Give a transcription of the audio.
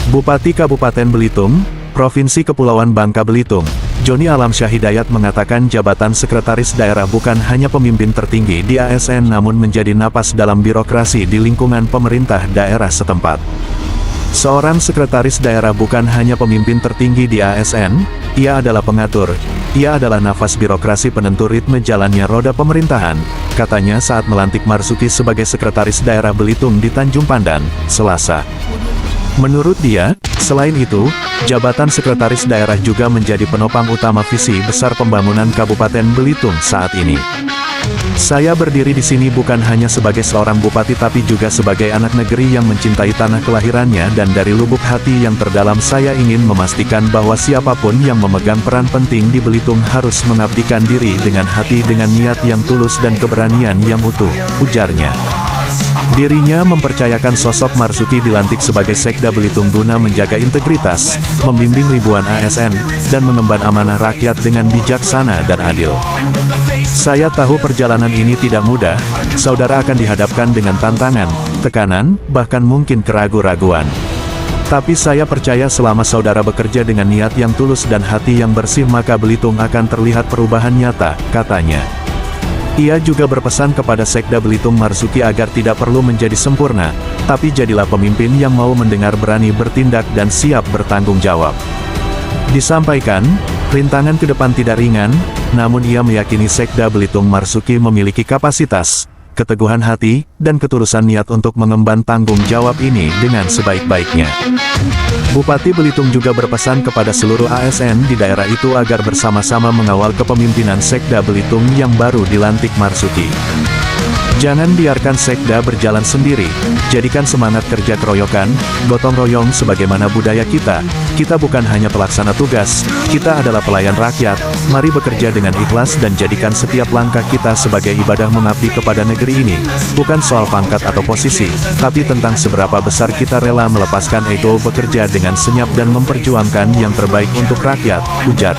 Bupati Kabupaten Belitung, Provinsi Kepulauan Bangka Belitung, Joni Alamsyah Hidayat mengatakan jabatan sekretaris daerah bukan hanya pemimpin tertinggi di ASN namun menjadi napas dalam birokrasi di lingkungan pemerintah daerah setempat. Seorang sekretaris daerah bukan hanya pemimpin tertinggi di ASN, ia adalah pengatur, ia adalah nafas birokrasi penentu ritme jalannya roda pemerintahan, katanya saat melantik Marzuki sebagai sekretaris daerah Belitung di Tanjung Pandan, Selasa. Menurut dia, selain itu, jabatan sekretaris daerah juga menjadi penopang utama visi besar pembangunan Kabupaten Belitung saat ini. Saya berdiri di sini bukan hanya sebagai seorang bupati tapi juga sebagai anak negeri yang mencintai tanah kelahirannya dan dari lubuk hati yang terdalam saya ingin memastikan bahwa siapapun yang memegang peran penting di Belitung harus mengabdikan diri dengan hati dengan niat yang tulus dan keberanian yang utuh, ujarnya. Dirinya mempercayakan sosok Marzuki dilantik sebagai Sekda Belitung guna menjaga integritas, membimbing ribuan ASN, dan mengemban amanah rakyat dengan bijaksana dan adil. Saya tahu perjalanan ini tidak mudah, saudara akan dihadapkan dengan tantangan, tekanan, bahkan mungkin keraguan-raguan. Tapi saya percaya selama saudara bekerja dengan niat yang tulus dan hati yang bersih maka Belitung akan terlihat perubahan nyata, katanya. Ia juga berpesan kepada Sekda Belitung Marzuki agar tidak perlu menjadi sempurna, tapi jadilah pemimpin yang mau mendengar, berani bertindak dan siap bertanggung jawab. Disampaikan, rintangan ke depan tidak ringan, namun ia meyakini Sekda Belitung Marzuki memiliki kapasitas, keteguhan hati, dan ketulusan niat untuk mengemban tanggung jawab ini dengan sebaik-baiknya. Bupati Belitung juga berpesan kepada seluruh ASN di daerah itu agar bersama-sama mengawal kepemimpinan Sekda Belitung yang baru dilantik Marzuki. Jangan biarkan Sekda berjalan sendiri, jadikan semangat kerja keroyokan, gotong royong sebagaimana budaya kita. Kita bukan hanya pelaksana tugas, kita adalah pelayan rakyat. Mari bekerja dengan ikhlas dan jadikan setiap langkah kita sebagai ibadah mengabdi kepada negeri ini. Bukan soal pangkat atau posisi, tapi tentang seberapa besar kita rela melepaskan ego bekerja dengan senyap dan memperjuangkan yang terbaik untuk rakyat, ujar.